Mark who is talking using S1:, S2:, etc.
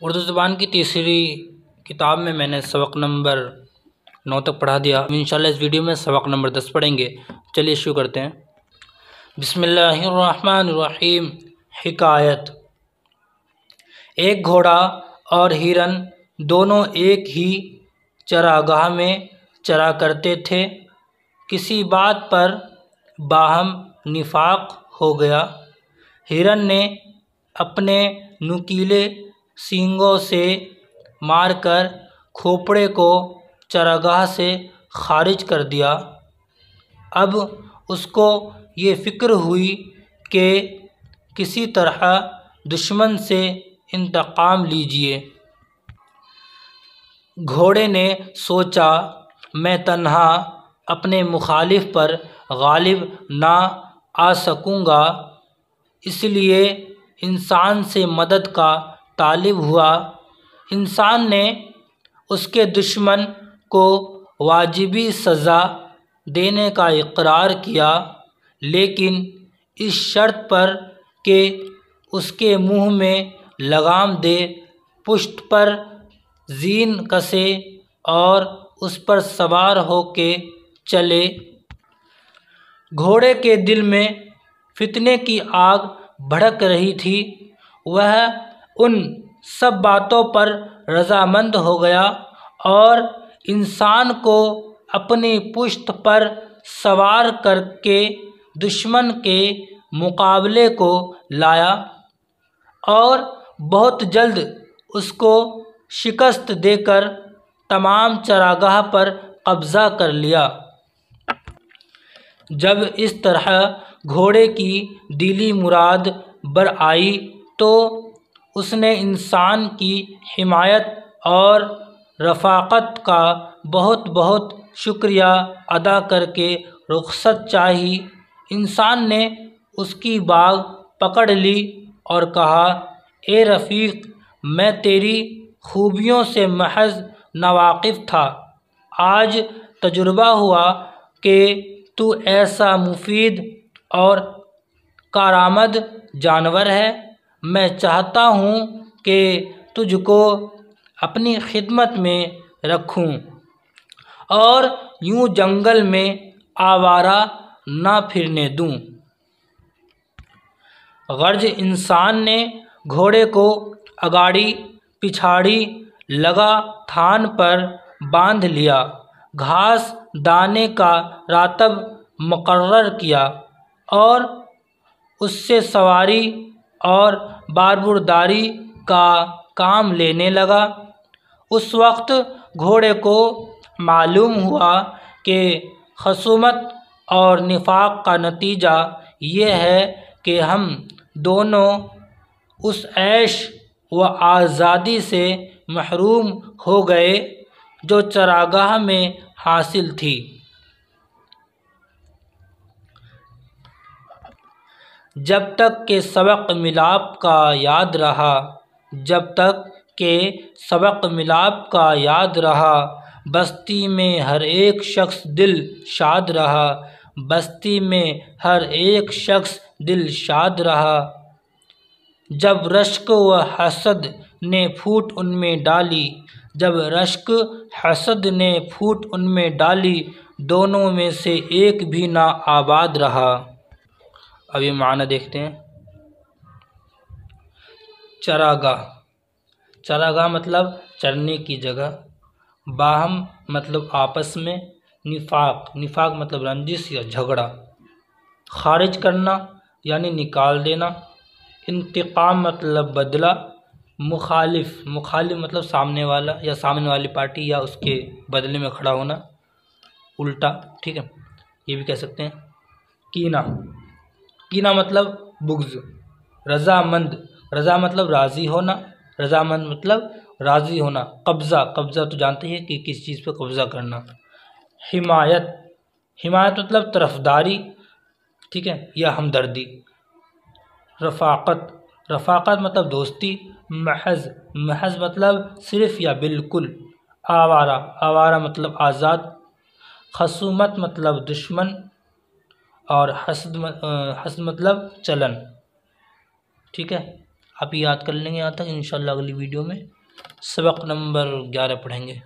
S1: उर्दू ज़ुबान की तीसरी किताब में मैंने सबक नंबर 9 तक पढ़ा दिया। इंशाल्लाह इस वीडियो में सबक नंबर 10 पढ़ेंगे। चलिए शुरू करते हैं। बिस्मिल्लाहिर्रहमानिर्रहीम। हिकायत। एक घोड़ा और हिरन दोनों एक ही चरागाह में चरा करते थे। किसी बात पर बाहम निफाक हो गया। हिरन ने अपने नुकीले सींगों से मारकर खोपड़े को चरागाह से खारिज कर दिया। अब उसको ये फ़िक्र हुई कि किसी तरह दुश्मन से इंतकाम लीजिए। घोड़े ने सोचा, मैं तन्हा अपने मुखालिफ पर गालिब ना आ सकूँगा, इसलिए इंसान से मदद का तालिब हुआ। इंसान ने उसके दुश्मन को वाजिबी सज़ा देने का इकरार किया, लेकिन इस शर्त पर कि उसके मुंह में लगाम दे, पुश्त पर जीन कसे और उस पर सवार होके चले। घोड़े के दिल में फितने की आग भड़क रही थी। वह उन सब बातों पर रज़ामंद हो गया और इंसान को अपनी पुश्त पर सवार करके दुश्मन के मुकाबले को लाया और बहुत जल्द उसको शिकस्त देकर तमाम चरागाह पर कब्ज़ा कर लिया। जब इस तरह घोड़े की दिली मुराद बर आई तो उसने इंसान की हिमायत और रफ़ाक़त का बहुत बहुत शुक्रिया अदा करके रुख़सत चाही। इंसान ने उसकी बाग पकड़ ली और कहा, ए रफ़ीक, मैं तेरी खूबियों से महज नावाकिफ़ था। आज तजुर्बा हुआ कि तू ऐसा मुफीद और कारआमद जानवर है। मैं चाहता हूँ कि तुझको अपनी खिदमत में रखूँ और यूँ जंगल में आवारा ना फिरने दूँ। गर्ज इंसान ने घोड़े को अगाड़ी पिछाड़ी लगा थान पर बांध लिया, घास दाने का रातब मुकर्रर किया और उससे सवारी और बारबुरदारी का काम लेने लगा। उस वक्त घोड़े को मालूम हुआ कि खसूमत और निफाक का नतीजा ये है कि हम दोनों उस ऐश व आज़ादी से महरूम हो गए जो चरागाह में हासिल थी। जब तक के सबक मिलाप का याद रहा, जब तक के सबक मिलाप का याद रहा, बस्ती में हर एक शख्स दिल शाद रहा, बस्ती में हर एक शख्स दिल शाद रहा। जब रश्क व हसद ने फूट उनमें डाली, जब रश्क हसद ने फूट उनमें डाली, दोनों में से एक भी ना आबाद रहा। अब ये माना देखते हैं। चरागाह। चरागाह मतलब चरने की जगह। बाहम मतलब आपस में। निफाक, निफाक मतलब रंजिश या झगड़ा। खारिज करना यानी निकाल देना। इंतकाम मतलब बदला। मुखालिफ, मुखालिफ मतलब सामने वाला या सामने वाली पार्टी या उसके बदले में खड़ा होना, उल्टा, ठीक है, ये भी कह सकते हैं। कीना, कीना मतलब बुग़्ज़। रज़ामंद, रज़ा मतलब राज़ी होना, रज़ामंद मतलब राज़ी होना। कब्ज़ा, कब्ज़ा तो जानते हैं कि किस चीज़ पर कब्ज़ा करना। हिमायत, हिमायत मतलब तरफदारी, ठीक है, या हमदर्दी। रफ़ाक़त, रफ़ाक़त मतलब दोस्ती। महज़, महज़ मतलब सिर्फ़ या बिल्कुल। आवारा, आवारा मतलब आज़ाद। खसूमत मतलब दुश्मन और हसद मतलब चलन, ठीक है। आप याद कर लेंगे यहाँ तक। इंशाल्लाह अगली वीडियो में सबक नंबर 11 पढ़ेंगे।